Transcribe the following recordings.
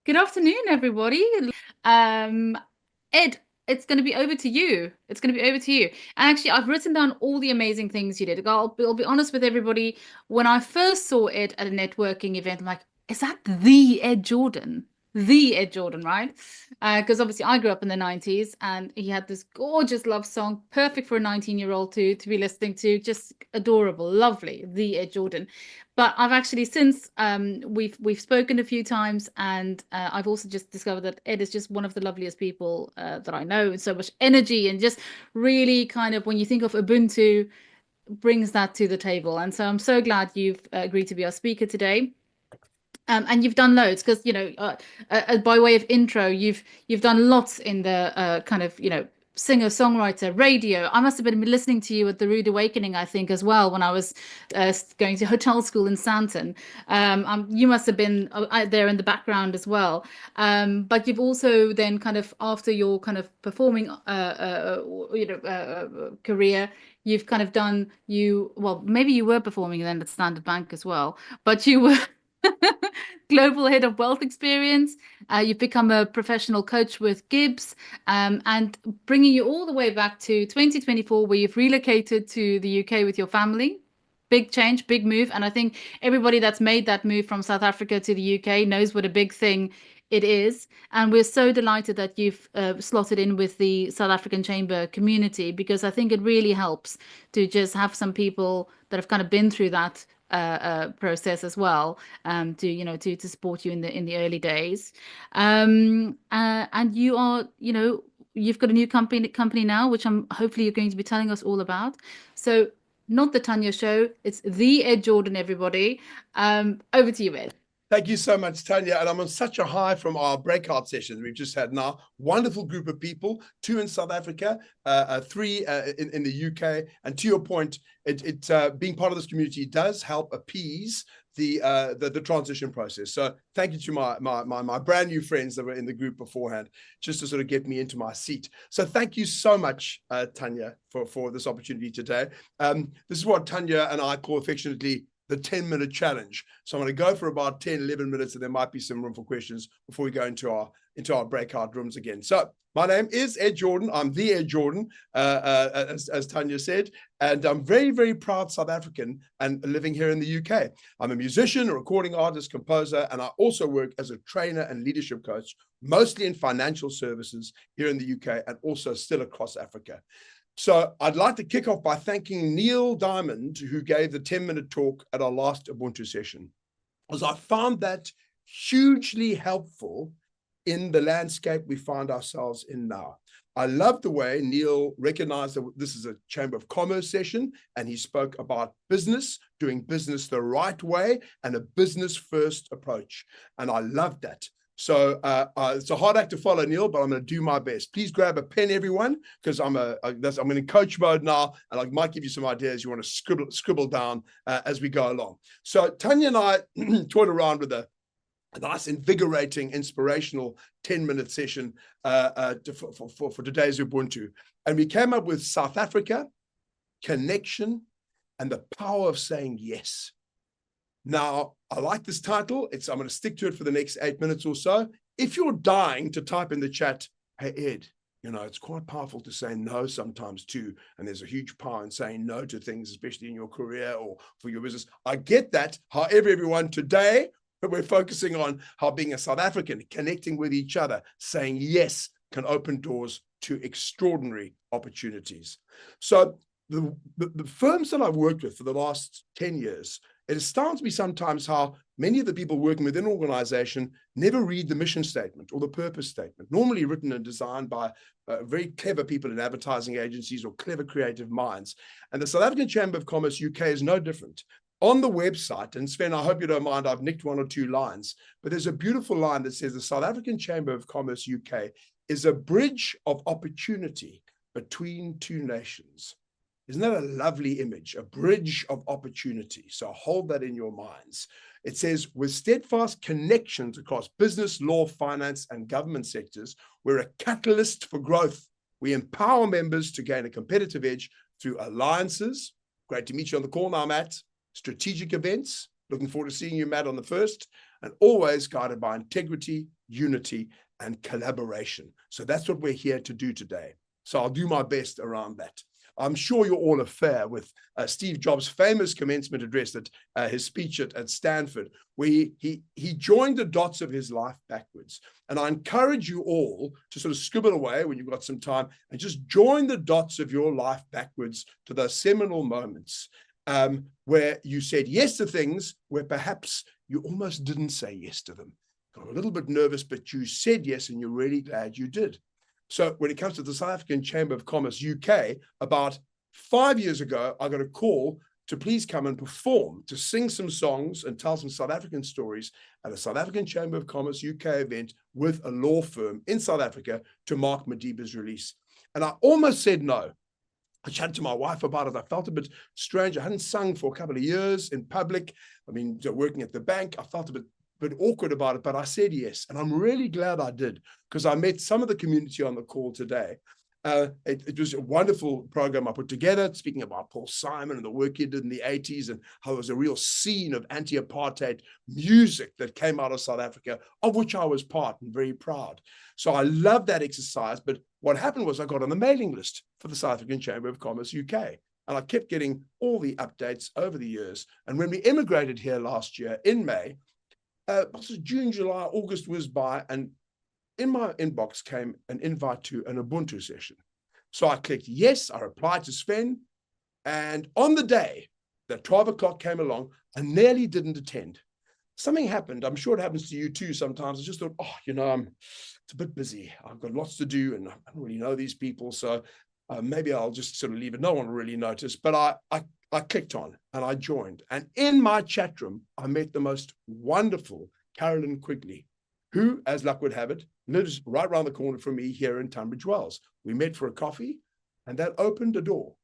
Good afternoon, everybody. Um, Ed, it's going to be over to you. It's going to be over to you. And actually, I've written down all the amazing things you did. I'll be honest with everybody. When I first saw Ed at a networking event, I'm like, is that the Ed Jordan? The Ed Jordan, right? Because obviously I grew up in the 90s and he had this gorgeous love song, perfect for a 19-year-old to be listening to, just adorable, lovely, the Ed Jordan. But I've actually since we've spoken a few times, and I've also just discovered that Ed is just one of the loveliest people that I know, and so much energy, and just really kind of when you think of Ubuntu, brings that to the table. And so I'm so glad you've agreed to be our speaker today. And you've done loads because by way of intro, you've done lots in the kind of singer-songwriter radio. I must have been listening to you at the Rude Awakening, I think, as well when I was going to hotel school in Santon. You must have been out there in the background as well. But you've also then kind of after your kind of performing career, you've kind of done you well maybe you were performing then at Standard Bank as well, but you were global head of wealth experience. You've become a professional coach with Gibbs, and bringing you all the way back to 2024, where you've relocated to the UK with your family. Big change, big move. And I think everybody that's made that move from South Africa to the UK knows what a big thing it is. And we're so delighted that you've slotted in with the South African Chamber community, because I think it really helps to just have some people that have kind of been through that process as well, to to support you in the early days. And you are, you've got a new company now, which I'm hopefully you're going to be telling us all about. So not the Tanya show, it's the Ed Jordan, everybody. Over to you, Ed. Thank you so much, Tanya. And I'm on such a high from our breakout sessions we've just had now. Wonderful group of people, 2 in South Africa, 3 in the UK. And to your point, being part of this community does help appease the transition process. So thank you to my brand new friends that were in the group beforehand, just to sort of get me into my seat. So thank you so much, Tanya, for this opportunity today. This is what Tanya and I call affectionately the 10-minute challenge. So I'm going to go for about 10, 11 minutes, and there might be some room for questions before we go into our breakout rooms again. So my name is Ed Jordan. I'm the Ed Jordan, as Tanya said, and I'm very, very proud South African and living here in the UK. I'm a musician, a recording artist, composer, and I also work as a trainer and leadership coach, mostly in financial services here in the UK and also still across Africa. So I'd like to kick off by thanking Neil Diamond, who gave the 10-minute talk at our last Ubuntu session, because I found that hugely helpful in the landscape we find ourselves in now. I love the way Neil recognized that this is a Chamber of Commerce session, and he spoke about business, doing business the right way, and a business-first approach. And I loved that. So it's a hard act to follow, Neil, but I'm going to do my best. Please grab a pen, everyone, because I'm in coach mode now, and I might give you some ideas you want to scribble down as we go along. So Tanya and I toyed around with a nice, invigorating, inspirational 10-minute session for today's Ubuntu, and we came up with South Africa, connection, and the power of saying yes. Now, I like this title. I'm going to stick to it for the next 8 minutes or so. If you're dying to type in the chat, hey, Ed, it's quite powerful to say no sometimes too. And there's a huge power in saying no to things, especially in your career or for your business. I get that. However, everyone, today, we're focusing on how being a South African, connecting with each other, saying yes can open doors to extraordinary opportunities. So the firms that I've worked with for the last 10 years, it astounds me sometimes how many of the people working within an organization never read the mission statement or the purpose statement, normally written and designed by very clever people in advertising agencies or clever creative minds. And the South African Chamber of Commerce UK is no different. On the website, and Sven, I hope you don't mind, I've nicked 1 or 2 lines, but there's a beautiful line that says the South African Chamber of Commerce UK is a bridge of opportunity between 2 nations. Isn't that a lovely image? A bridge of opportunity. So hold that in your minds. It says, with steadfast connections across business, law, finance, and government sectors, we're a catalyst for growth. We empower members to gain a competitive edge through alliances. Great to meet you on the call now, Matt. Strategic events, Looking forward to seeing you, Matt, on the 1st, and always guided by integrity, unity, and collaboration. So that's what we're here to do today. So I'll do my best around that. I'm sure you're all affair with Steve Jobs' famous commencement address, at his speech at Stanford, where he joined the dots of his life backwards. And I encourage you all to sort of scribble away when you've got some time and just join the dots of your life backwards to those seminal moments where you said yes to things where perhaps you almost didn't say yes to them. Got a little bit nervous, but you said yes, and you're really glad you did. So when it comes to the South African Chamber of Commerce UK, about 5 years ago, I got a call to please come and perform, to sing some songs and tell some South African stories at a South African Chamber of Commerce UK event with a law firm in South Africa to mark Madiba's release. And I almost said no. I chatted to my wife about it. I felt a bit strange. I hadn't sung for a couple of years in public. I mean, working at the bank, I felt a bit awkward about it, but I said yes. And I'm really glad I did, because I met some of the community on the call today. It was a wonderful program I put together, speaking about Paul Simon and the work he did in the 80s and how there was a real scene of anti-apartheid music that came out of South Africa, of which I was part and very proud. So I loved that exercise. But what happened was I got on the mailing list for the South African Chamber of Commerce UK. And I kept getting all the updates over the years. And when we immigrated here last year in May, June, July, August whizzed by, and in my inbox came an invite to an Ubuntu session. So I clicked yes, I replied to Sven, and on the day that 12 o'clock came along, I nearly didn't attend. Something happened. I'm sure it happens to you too sometimes. I just thought, it's a bit busy. I've got lots to do, and I don't really know these people, so maybe I'll just sort of leave it. No one really noticed, but I clicked on and I joined. And in my chat room, I met the most wonderful Carolyn Quigley, who, as luck would have it, lives right around the corner from me here in Tunbridge Wells. We met for a coffee, and that opened a door.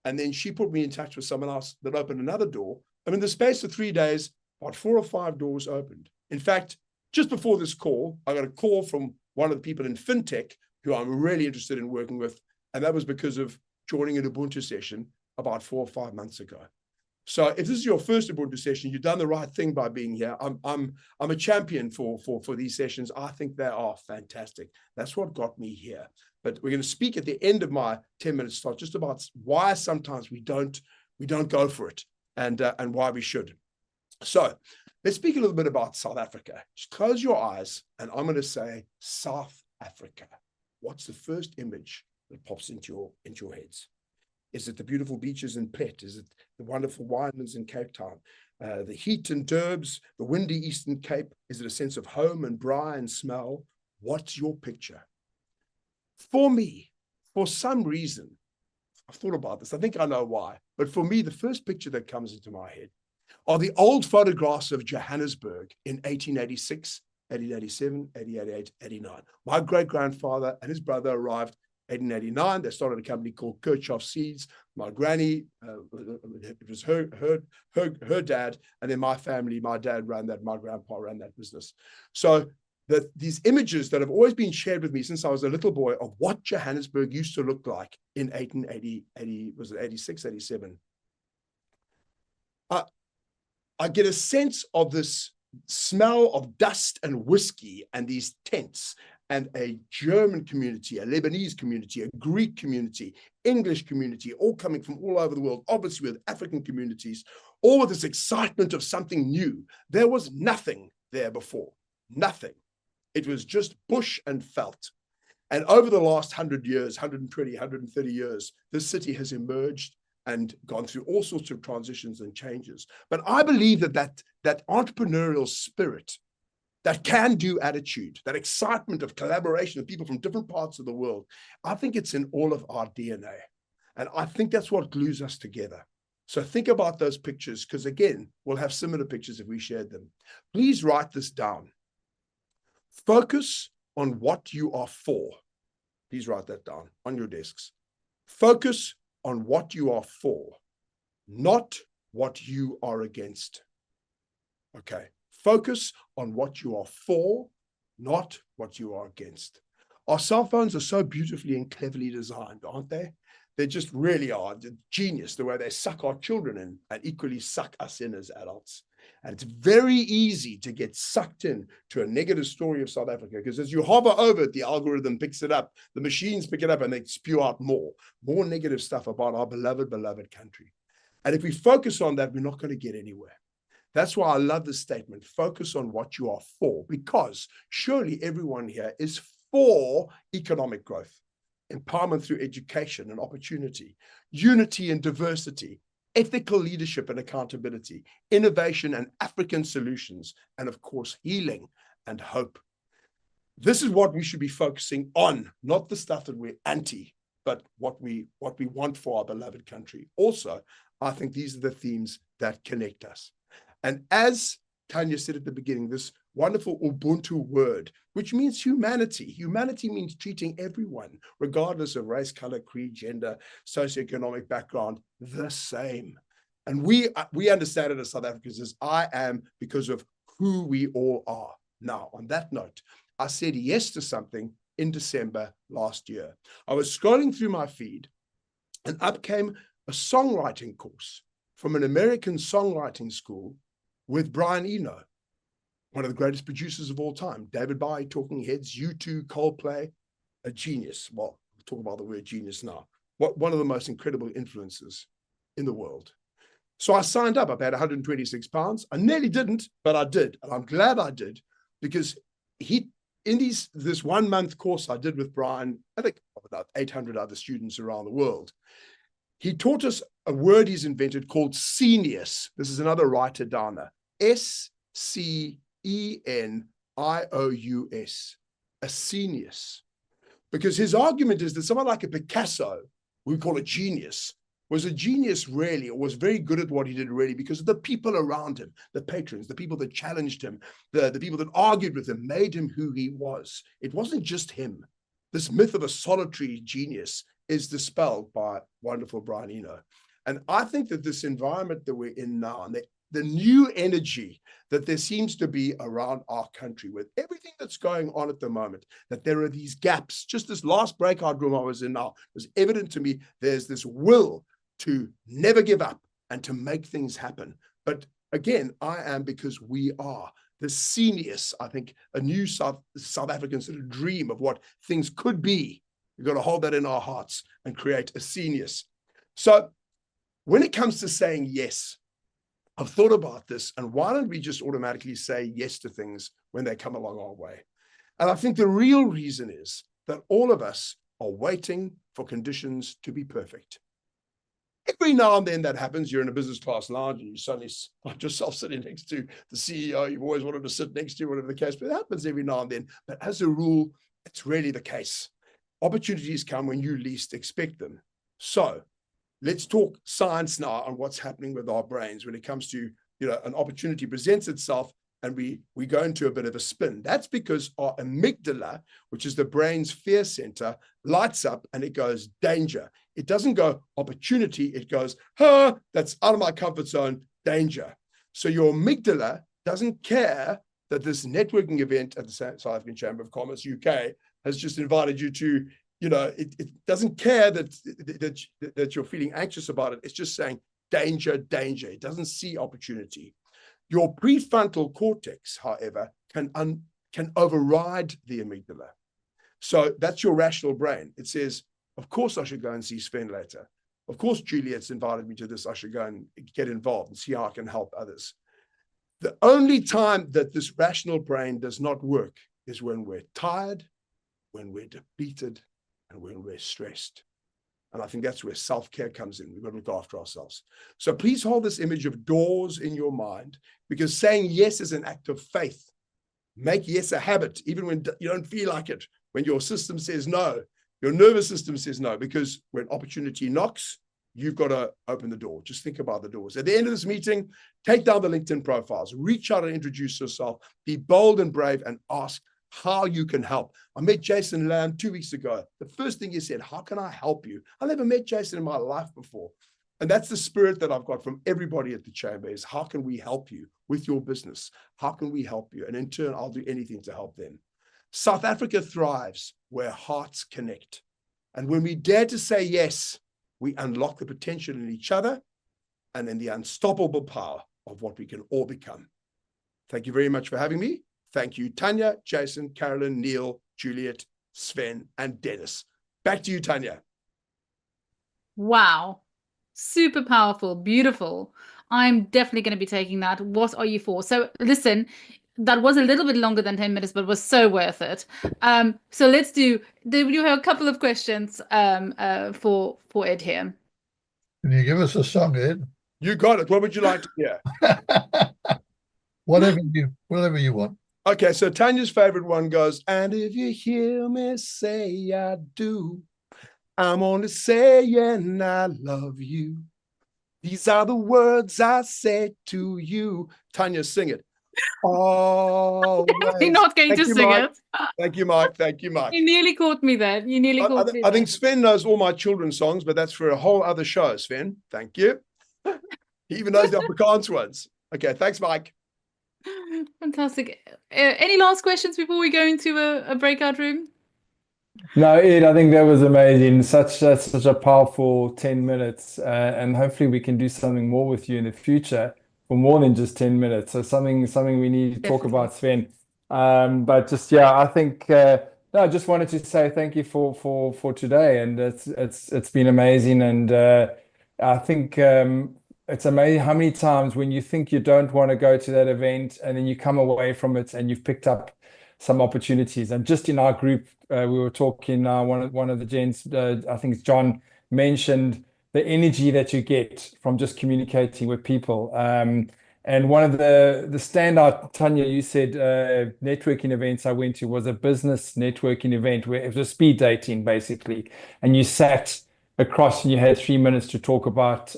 And then she put me in touch with someone else that opened another door. And in the space of 3 days, about 4 or 5 doors opened. In fact, just before this call, I got a call from one of the people in fintech who I'm really interested in working with. And that was because of joining an Ubuntu session about 4 or 5 months ago. So if this is your first Ubuntu session, you've done the right thing by being here. I'm a champion for these sessions. I think they are fantastic. That's what got me here. But we're going to speak at the end of my 10-minute slot just about why sometimes we don't go for it, and why we should. So let's speak a little bit about South Africa. Just close your eyes, and I'm going to say South Africa. What's the first image that pops into your heads? Is it the beautiful beaches in Plet? Is it the wonderful winelands in Cape Town? The heat in Durbs, the windy Eastern Cape? Is it a sense of home and braai and smell? What's your picture? For me, for some reason, I've thought about this. I think I know why. But for me, the first picture that comes into my head are the old photographs of Johannesburg in 1886, 1887, 1888, 89. My great-grandfather and his brother arrived 1889. They started a company called Kirchhoff Seeds. My granny, it was her dad, and then my family, my dad ran that, my grandpa ran that business. So these images that have always been shared with me since I was a little boy of what Johannesburg used to look like in 1880, was it 86, 87? I get a sense of this smell of dust and whiskey and these tents, and a German community, a Lebanese community, a Greek community, English community, all coming from all over the world, obviously with African communities, all with this excitement of something new. There was nothing there before, nothing. It was just bush and veldt. And over the last 100 years, 120, 130 years, this city has emerged and gone through all sorts of transitions and changes. But I believe that entrepreneurial spirit, that can-do attitude, that excitement of collaboration of people from different parts of the world, I think it's in all of our DNA. And I think that's what glues us together. So think about those pictures, because again, we'll have similar pictures if we shared them. Please write this down. Focus on what you are for. Please write that down on your desks. Focus on what you are for, not what you are against. Okay. Focus on what you are for, not what you are against. Our cell phones are so beautifully and cleverly designed, aren't they? They just really are. They're genius, the way they suck our children in and equally suck us in as adults. And it's very easy to get sucked in to a negative story of South Africa, because as you hover over it, the algorithm picks it up, the machines pick it up, and they spew out more negative stuff about our beloved, beloved country. And if we focus on that, we're not going to get anywhere. That's why I love this statement, focus on what you are for, because surely everyone here is for economic growth, empowerment through education and opportunity, unity and diversity, ethical leadership and accountability, innovation and African solutions, and of course, healing and hope. This is what we should be focusing on, not the stuff that we're anti, but what we want for our beloved country. Also, I think these are the themes that connect us. And as Tanya said at the beginning, this wonderful Ubuntu word, which means humanity. Humanity means treating everyone, regardless of race, color, creed, gender, socioeconomic background, the same. And we understand it as South Africans as I am because of who we all are. Now, on that note, I said yes to something in December last year. I was scrolling through my feed, and up came a songwriting course from an American songwriting school with Brian Eno, one of the greatest producers of all time. David Bowie, Talking Heads, U2, Coldplay, a genius. Well, we'll talk about the word genius now. One of the most incredible influences in the world. So I signed up. I paid £126. I nearly didn't, but I did. And I'm glad I did, because in this 1 month course I did with Brian, I think about 800 other students around the world, he taught us a word he's invented called scenius. This is another writer downer. SCENIOUS. A scenius. Because his argument is that someone like a Picasso, we call a genius, was a genius really, or was very good at what he did really, because of the people around him, the patrons, the people that challenged him, the people that argued with him, made him who he was. It wasn't just him. This myth of a solitary genius is dispelled by wonderful Brian Eno. And I think that this environment that we're in now, and the new energy that there seems to be around our country with everything that's going on at the moment, that there are these gaps. Just this last breakout room I was in now, it was evident to me there's this will to never give up and to make things happen. But again, I am, because we are. The scenius, I think, a new South African sort of dream of what things could be. We've got to hold that in our hearts and create a scenius. So when it comes to saying yes, I've thought about this, and why don't we just automatically say yes to things when they come along our way? And I think the real reason is that all of us are waiting for conditions to be perfect. Every now and then that happens. You're in a business class lounge and you suddenly find yourself sitting next to the CEO you've always wanted to sit next to, whatever the case, but it happens every now and then. But as a rule, it's really the case. Opportunities come when you least expect them. So let's talk science now on what's happening with our brains when it comes to, an opportunity presents itself and we go into a bit of a spin. That's because our amygdala, which is the brain's fear center, lights up and it goes danger. It doesn't go opportunity. It goes, that's out of my comfort zone, danger. So your amygdala doesn't care that this networking event at the South African Chamber of Commerce, UK, has just invited you to, it doesn't care that you're feeling anxious about it. It's just saying danger, danger. It doesn't see opportunity. Your prefrontal cortex, however, can override the amygdala. So that's your rational brain. It says, of course I should go and see Sven later. Of course Juliet's invited me to this. I should go and get involved and see how I can help others. The only time that this rational brain does not work is when we're tired, when we're depleted, and when we're stressed. And I think that's where self-care comes in. We've got to look after ourselves. So please hold this image of doors in your mind, because saying yes is an act of faith. Make yes a habit, even when you don't feel like it, when your system says no, your nervous system says no, because when opportunity knocks, you've got to open the door. Just think about the doors. At the end of this meeting, take down the LinkedIn profiles, reach out and introduce yourself, be bold and brave, and ask how you can help. I met Jason Lamb 2 weeks ago. The first thing he said, how can I help you? I never met Jason in my life before. And that's the spirit that I've got from everybody at the Chamber, is how can we help you with your business? How can we help you? And in turn, I'll do anything to help them. South Africa thrives where hearts connect. And when we dare to say yes, we unlock the potential in each other and in the unstoppable power of what we can all become. Thank you very much for having me. Thank you, Tanya, Jason, Carolyn, Neil, Juliet, Sven, and Dennis. Back to you, Tanya. Wow. Super powerful, beautiful. I'm definitely going to be taking that. What are you for? So listen, that was a little bit longer than 10 minutes, but was so worth it. So let's you have a couple of questions for Ed here. Can you give us a song, Ed? You got it. What would you like to hear? Whatever you want. Okay, so Tanya's favorite one goes, and if you hear me say I do, I'm only saying I love you. These are the words I say to you. Tanya, sing it. Definitely Always. not going to sing Mike. it. Thank you, Mike. Thank you, Mike. You nearly caught me there. You nearly caught me I there. think Sven knows all my children's songs, but that's for a whole other show, Sven. Thank you. He even knows the Afrikaans ones. Okay, thanks, Mike. Fantastic. Any last questions before we go into a breakout room? No, Ed, I think that was amazing. Such a powerful 10 minutes. And hopefully we can do something more with you in the future for more than just 10 minutes. So something we need to talk Definitely. about, Sven. But just yeah, I think no, I just wanted to say thank you for today. And it's been amazing. And I think it's amazing how many times when you think you don't want to go to that event and then you come away from it and you've picked up some opportunities. And just in our group, we were talking, one of the gents, I think it's John, mentioned the energy that you get from just communicating with people. And one of the standout, Tanya, you said networking events I went to was a business networking event where it was speed dating basically, and you sat across and you had 3 minutes to talk about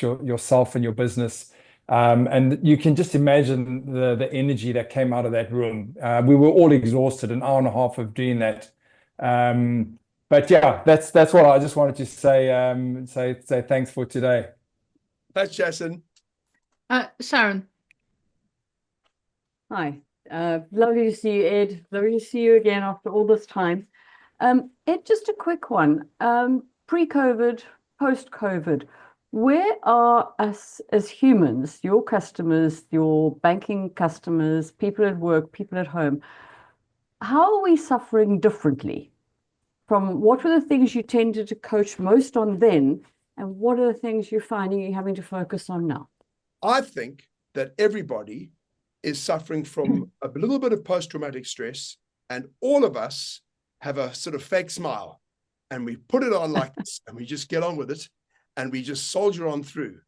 yourself and your business. And you can just imagine the energy that came out of that room. We were all exhausted, an hour and a half of doing that. But yeah, that's what I just wanted to say thanks for today. Thanks, Jason. Sharon. Hi, lovely to see you, Ed. Lovely to see you again after all this time. Ed, just a quick one. Pre-COVID, post-COVID, where are us as humans, your customers, your banking customers, people at work, people at home, how are we suffering differently? From what were the things you tended to coach most on then, and what are the things you're finding you're having to focus on now? I think that everybody is suffering from a little bit of post-traumatic stress, and all of us have a sort of fake smile, and we put it on like this, and we just get on with it, and we just soldier on through.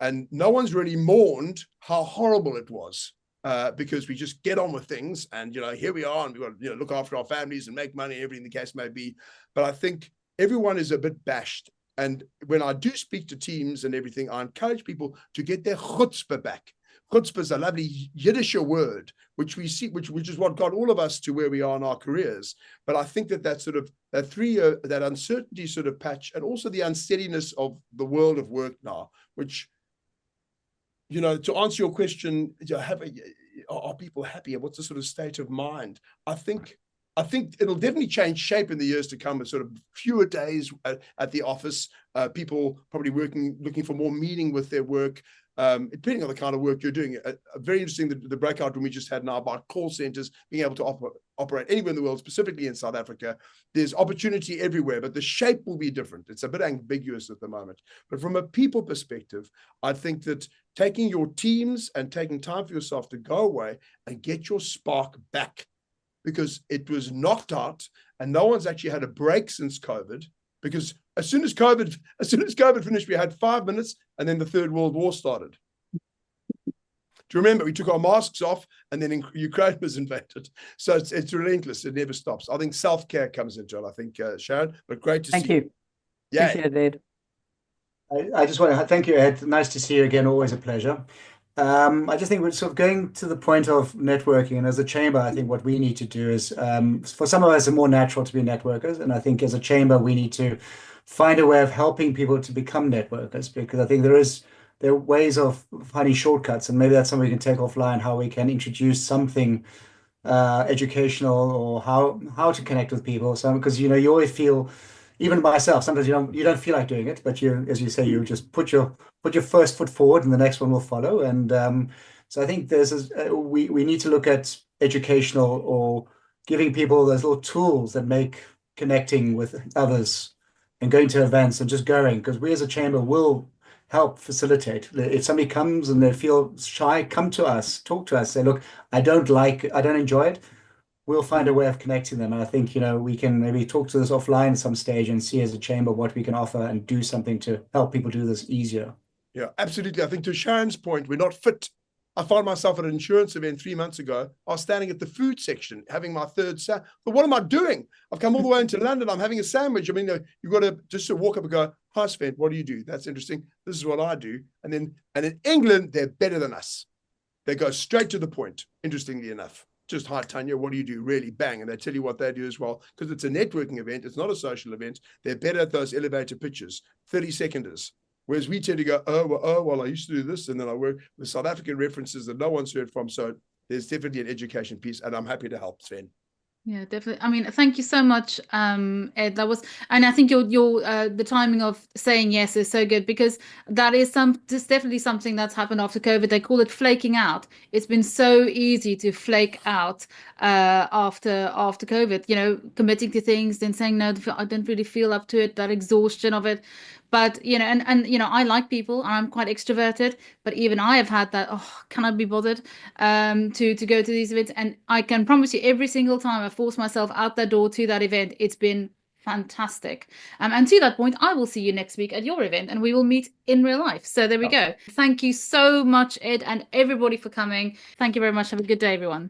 And no one's really mourned how horrible it was, because we just get on with things, and here we are, and we've got to look after our families and make money, everything the case may be. But I think everyone is a bit bashed. And when I do speak to teams and everything, I encourage people to get their chutzpah back. Chutzpah is a lovely Yiddish word, which we see, which is what got all of us to where we are in our careers. But I think that sort of that 3 year, that uncertainty sort of patch, and also the unsteadiness of the world of work now, which, to answer your question, are people happy, and what's the sort of state of mind? I think it'll definitely change shape in the years to come, with sort of fewer days at the office, people probably looking for more meaning with their work, depending on the kind of work you're doing. Very interesting, the breakout room we just had now about call centers being able to operate anywhere in the world, specifically in South Africa. There's opportunity everywhere, but the shape will be different. It's a bit ambiguous at the moment. But from a people perspective, I think that taking your teams and taking time for yourself to go away and get your spark back, because it was knocked out, and no one's actually had a break since COVID. Because as soon as COVID finished, we had 5 minutes, and then the Third World War started. Do you remember? We took our masks off, and then Ukraine was invaded. So it's relentless. It never stops. I think self-care comes into it, I think, Sharon. But great to see you. Thank you. Yeah. Appreciate it, Ed. I just want to thank you, Ed. Nice to see you again. Always a pleasure. I just think we're sort of going to the point of networking, and as a chamber, I think what we need to do is, for some of us, it's more natural to be networkers, and I think as a chamber, we need to find a way of helping people to become networkers, because I think there are ways of finding shortcuts, and maybe that's something we can take offline, how we can introduce something educational, or how to connect with people. So because you always feel even myself, sometimes you don't feel like doing it, but you, as you say, you just put your first foot forward, and the next one will follow. And so I think we need to look at educational or giving people those little tools that make connecting with others and going to events and just going, because we as a chamber will help facilitate. If somebody comes and they feel shy, come to us, talk to us, say, look, I don't enjoy it. We'll find a way of connecting them. And I think, we can maybe talk to this offline at some stage and see as a chamber what we can offer and do something to help people do this easier. Yeah, absolutely. I think to Sharon's point, we're not fit. I found myself at an insurance event 3 months ago. I was standing at the food section having my third sandwich. But what am I doing? I've come all the way into London. I'm having a sandwich. I mean, you've got to just walk up and go, hi, Sven, what do you do? That's interesting. This is what I do. And in England, they're better than us. They go straight to the point, interestingly enough. Just, hi, Tanya, what do you do? Really, bang. And they tell you what they do as well. Because it's a networking event. It's not a social event. They're better at those elevator pitches, 30-seconders. Whereas we tend to go, well, I used to do this. And then I work with South African references that no one's heard from. So there's definitely an education piece. And I'm happy to help, Sven. Yeah, definitely. I mean, thank you so much, Ed. And I think your the timing of saying yes is so good, because that's definitely something that's happened after COVID. They call it flaking out. It's been so easy to flake out after COVID. Committing to things, then saying no, I don't really feel up to it. That exhaustion of it. But and I like people, and I'm quite extroverted. But even I have had that. Oh, can I be bothered to go to these events? And I can promise you, every single time I force myself out that door to that event, it's been fantastic. And to that point, I will see you next week at your event, and we will meet in real life. So there we go. Thank you so much, Ed, and everybody for coming. Thank you very much. Have a good day, everyone.